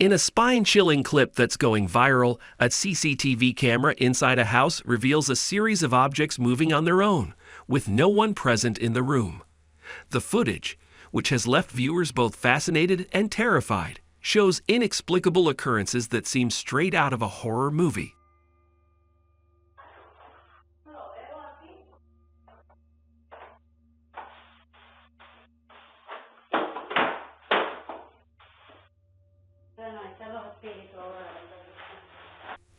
In a spine-chilling clip that's going viral, a CCTV camera inside a house reveals a series of objects moving on their own, with no one present in the room. The footage, which has left viewers both fascinated and terrified, shows inexplicable occurrences that seem straight out of a horror movie.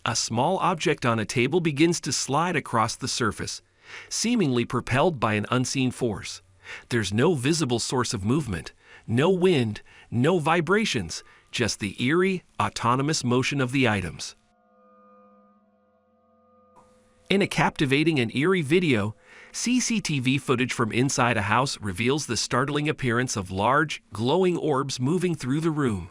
A small object on a table begins to slide across the surface, seemingly propelled by an unseen force. There's no visible source of movement, no wind, no vibrations, just the eerie, autonomous motion of the items. In a captivating and eerie video, CCTV footage from inside a house reveals the startling appearance of large, glowing orbs moving through the room.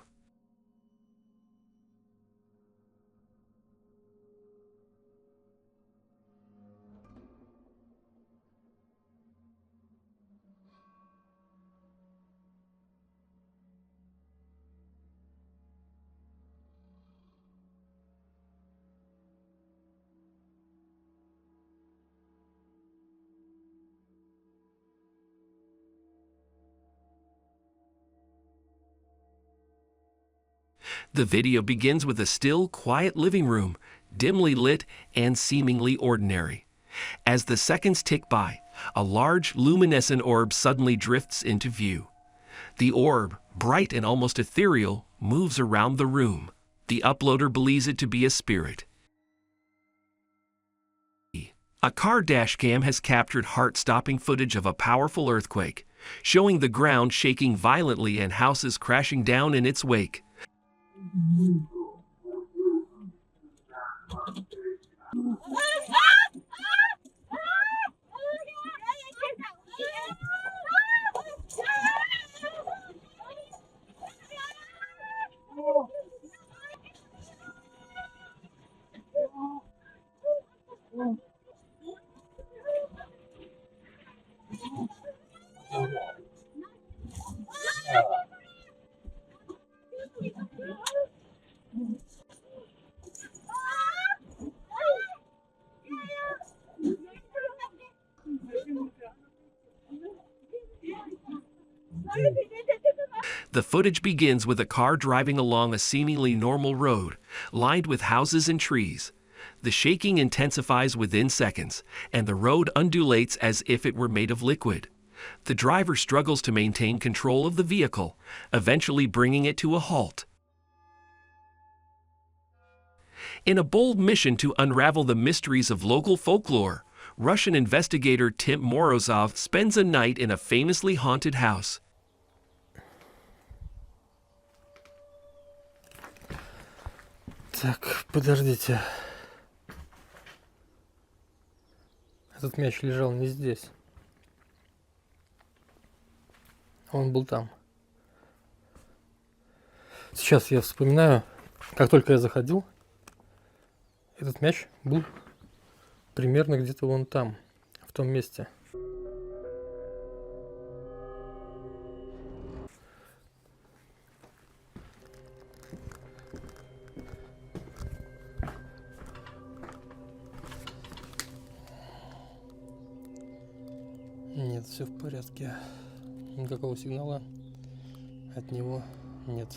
The video begins with a still, quiet living room, dimly lit and seemingly ordinary. As the seconds tick by, a large, luminescent orb suddenly drifts into view. The orb, bright and almost ethereal, moves around the room. The uploader believes it to be a spirit. A car dashcam has captured heart-stopping footage of a powerful earthquake, showing the ground shaking violently and houses crashing down in its wake. The footage begins with a car driving along a seemingly normal road, lined with houses and trees. The shaking intensifies within seconds, and the road undulates as if it were made of liquid. The driver struggles to maintain control of the vehicle, eventually bringing it to a halt. In a bold mission to unravel the mysteries of local folklore, Russian investigator Tim Morozov spends a night in a famously haunted house. Так, подождите. Этот мяч лежал не здесь. Он был там. Сейчас я вспоминаю, как только я заходил, этот мяч был примерно где-то вон там, в том месте. Нет, все в порядке. Никакого сигнала от него нет.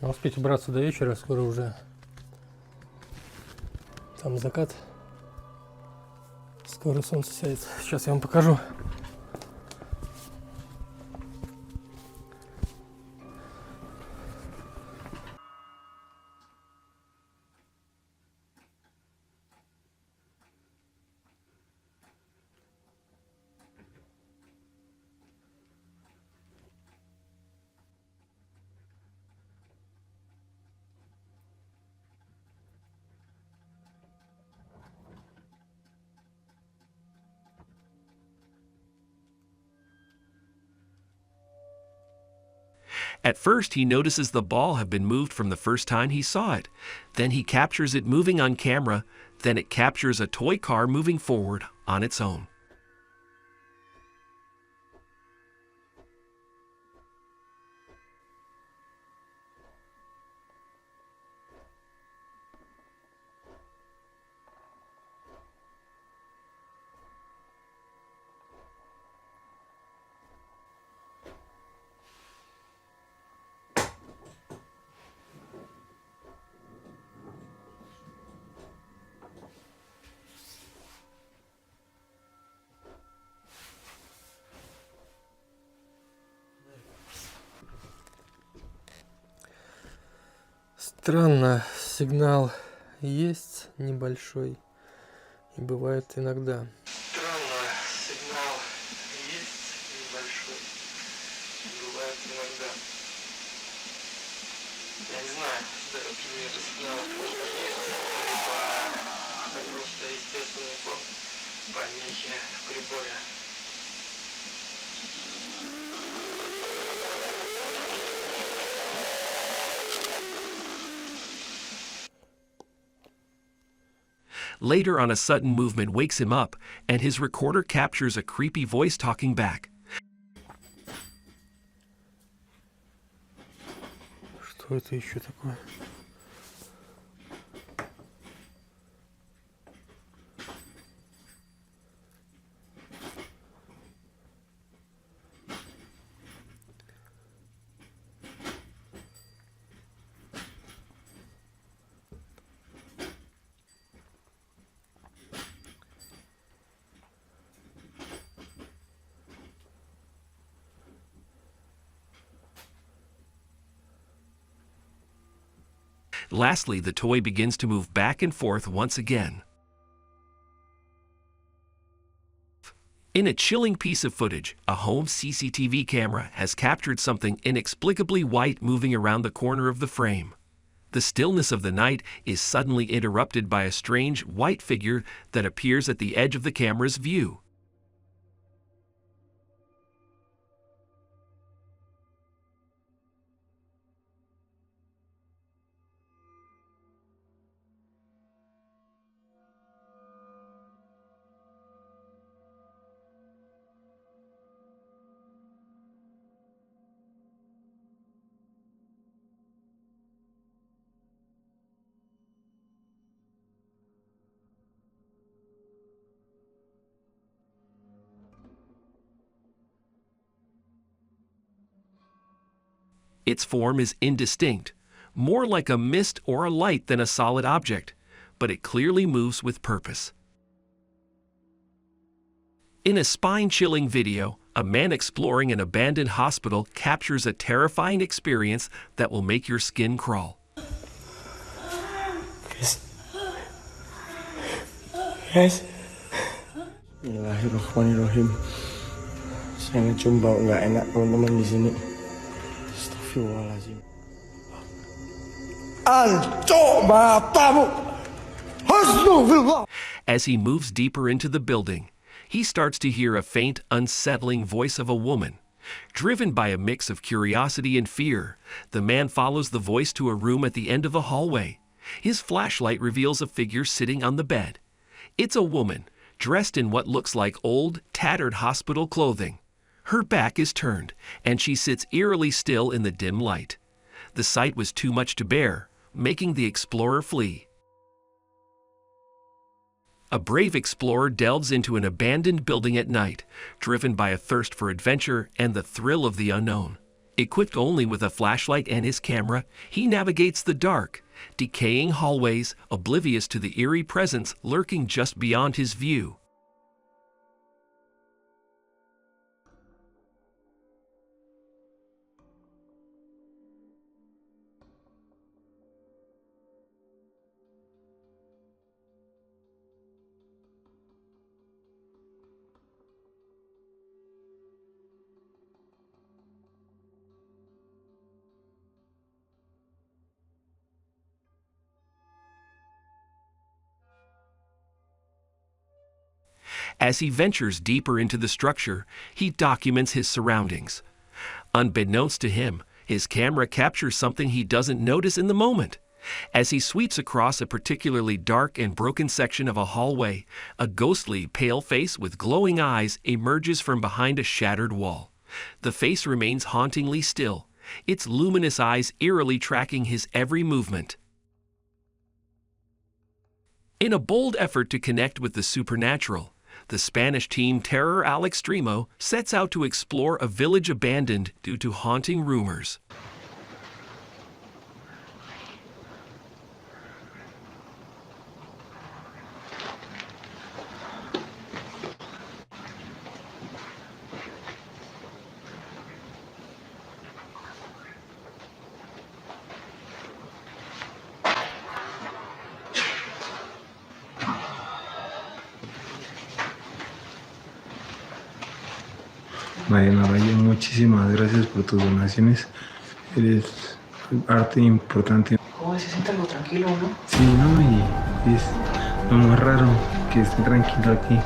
Но успеть убраться до вечера, скоро уже там закат. Скоро солнце сядет. Сейчас я вам покажу. At first, he notices the ball have been moved from the first time he saw it. Then he captures it moving on camera. Then it captures a toy car moving forward on its own. Странно, сигнал есть небольшой, и бывает иногда. Странно, сигнал есть небольшой, и бывает иногда. Я не знаю, дает ли это сигнал, либо это просто естественный ход помехи в приборе. Later on, a sudden movement wakes him up, and his recorder captures a creepy voice talking back. Что это еще такое? Lastly, the toy begins to move back and forth once again. In a chilling piece of footage, a home CCTV camera has captured something inexplicably white moving around the corner of the frame. The stillness of the night is suddenly interrupted by a strange white figure that appears at the edge of the camera's view. Its form is indistinct, more like a mist or a light than a solid object, but it clearly moves with purpose. In a spine-chilling video, a man exploring an abandoned hospital captures a terrifying experience that will make your skin crawl. Guys. Bismillahirrahmanirrahim. Saya ngecium bau nggak enak teman-teman di sini. Astagfirullahaladzim. Ancok matamu. Astagfirullah. As he moves deeper into the building, he starts to hear a faint, unsettling voice of a woman. Driven by a mix of curiosity and fear, the man follows the voice to a room at the end of the hallway. His flashlight reveals a figure sitting on the bed. It's a woman, dressed in what looks like old, tattered hospital clothing. Her back is turned, and she sits eerily still in the dim light. The sight was too much to bear, making the explorer flee. A brave explorer delves into an abandoned building at night, driven by a thirst for adventure and the thrill of the unknown. Equipped only with a flashlight and his camera, he navigates the dark, decaying hallways, oblivious to the eerie presence lurking just beyond his view. As he ventures deeper into the structure, he documents his surroundings. Unbeknownst to him, his camera captures something he doesn't notice in the moment. As he sweeps across a particularly dark and broken section of a hallway, a ghostly, pale face with glowing eyes emerges from behind a shattered wall. The face remains hauntingly still, its luminous eyes eerily tracking his every movement. In a bold effort to connect with the supernatural, the Spanish team Terror al Extremo sets out to explore a village abandoned due to haunting rumors. Mariana Valle, muchísimas gracias por tus donaciones. Eres arte importante. Oh, se siente algo tranquilo, ¿no? Sí, ¿no? Y es lo más raro que esté tranquilo aquí.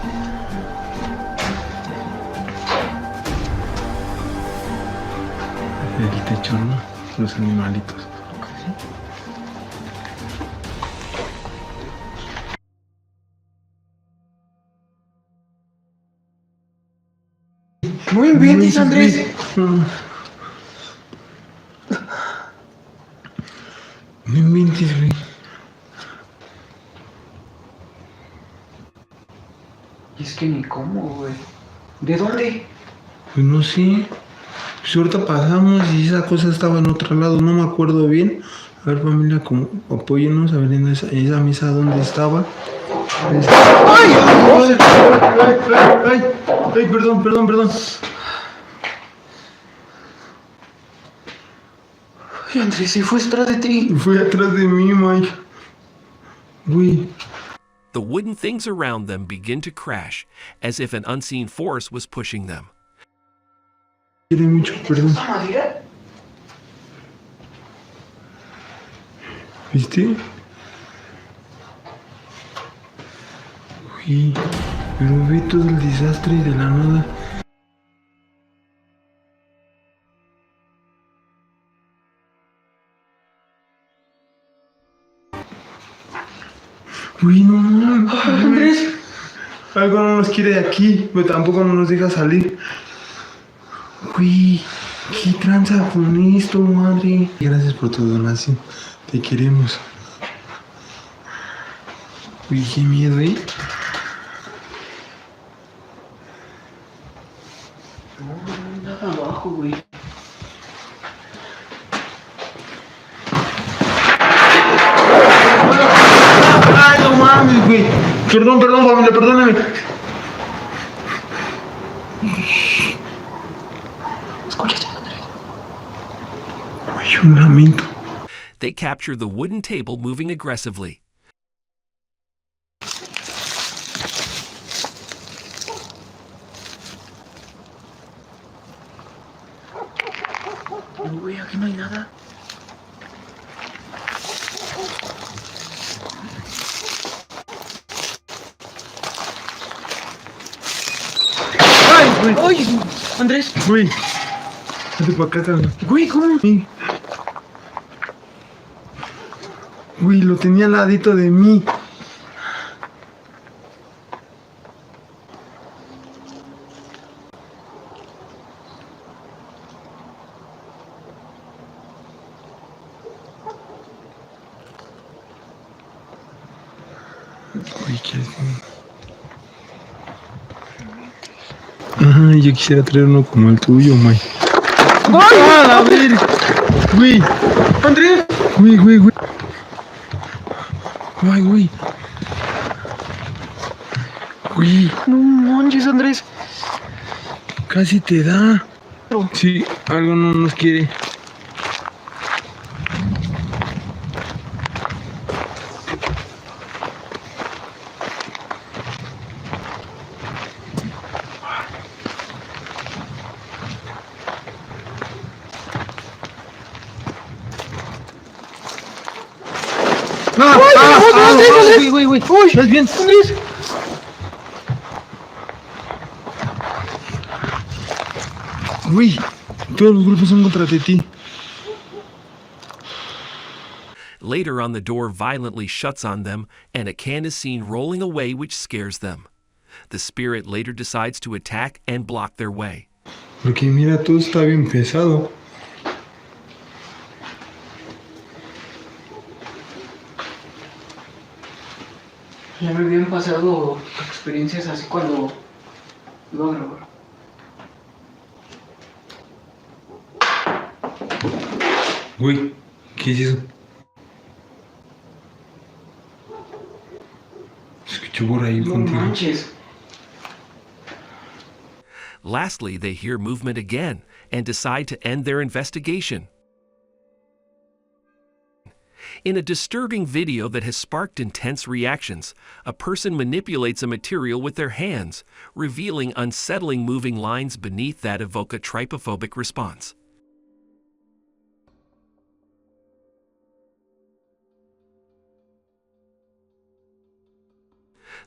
El techo, ¿no? Los animalitos. No inventes, Andrés. No inventes, güey. Y es que ni cómo, güey. ¿De dónde? Pues no sé. Pues ahorita pasamos y esa cosa estaba en otro lado, no me acuerdo bien. A ver, familia, como apóyennos a ver en esa mesa dónde estaba. ¡Ay! ¡Ay! ¡Ay! ¡Ay! Perdón. Ay, Andrés, si fue atrás de ti. Fue atrás de mí, Mike. Güey. The wooden things around them begin to crash, as if an unseen force was pushing them. Quiere mucho, perdón. ¿Madera? ¿Viste? Uy, pero ve todo el desastre de la nada. Uy, no, Andrés. algo no nos quiere de aquí, pero tampoco no nos deja salir. Uy, qué tranza con esto, madre. Gracias por tu donación, te queremos. Uy, qué miedo, No, nada abajo, güey. Ay, no mames, güey. Perdón, familia, perdóname. Escúchate, Andrés. Ay, un lamento. They capture the wooden table moving aggressively. No, güey, aquí no hay nada. Ay, güey. ¡Ay! Andrés. Güey. Vete para acá, cabrón. Güey, ¿cómo? Sí. Güey, lo tenía al ladito de mí. Uy, ¿qué es? Ajá, yo quisiera traer uno como el tuyo, Mike. ¡Ay! ¡A ver! Güey. ¡Andrés! Güey. Ay, güey. Güey, No manches, Andrés. casi te da. Sí, algo no nos quiere. Güey. ¿Estás bien? Andrés. Güey, todos los grupos son contra de ti. Later on, the door violently shuts on them, and a can is seen rolling away, which scares them. The spirit later decides to attack and block their way. Porque mira, todo está bien pesado. Ya me habían pasado experiencias así cuando iba a grabar. Güey, ¿qué es eso? Se escuchó por ahí No contigo. manches. Lastly, they hear movement again and decide to end their investigation. In a disturbing video that has sparked intense reactions, a person manipulates a material with their hands, revealing unsettling moving lines beneath that evoke a trypophobic response.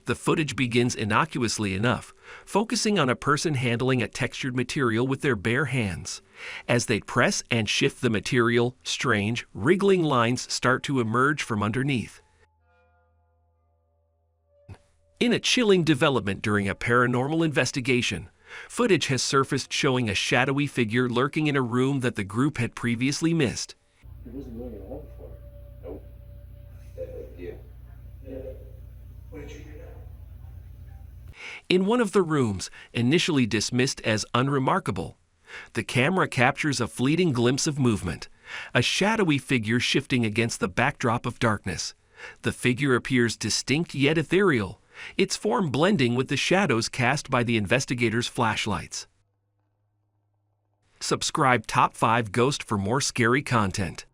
The footage begins innocuously enough, focusing on a person handling a textured material with their bare hands. As they press and shift the material, strange, wriggling lines start to emerge from underneath. In a chilling development during a paranormal investigation, footage has surfaced showing a shadowy figure lurking in a room that the group had previously missed. He wasn't really home before. Nope. Yeah. What did you do? In one of the rooms, initially dismissed as unremarkable, the camera captures a fleeting glimpse of movement, a shadowy figure shifting against the backdrop of darkness. The figure appears distinct yet ethereal, its form blending with the shadows cast by the investigators' flashlights. Subscribe Top 5 Ghost for more scary content.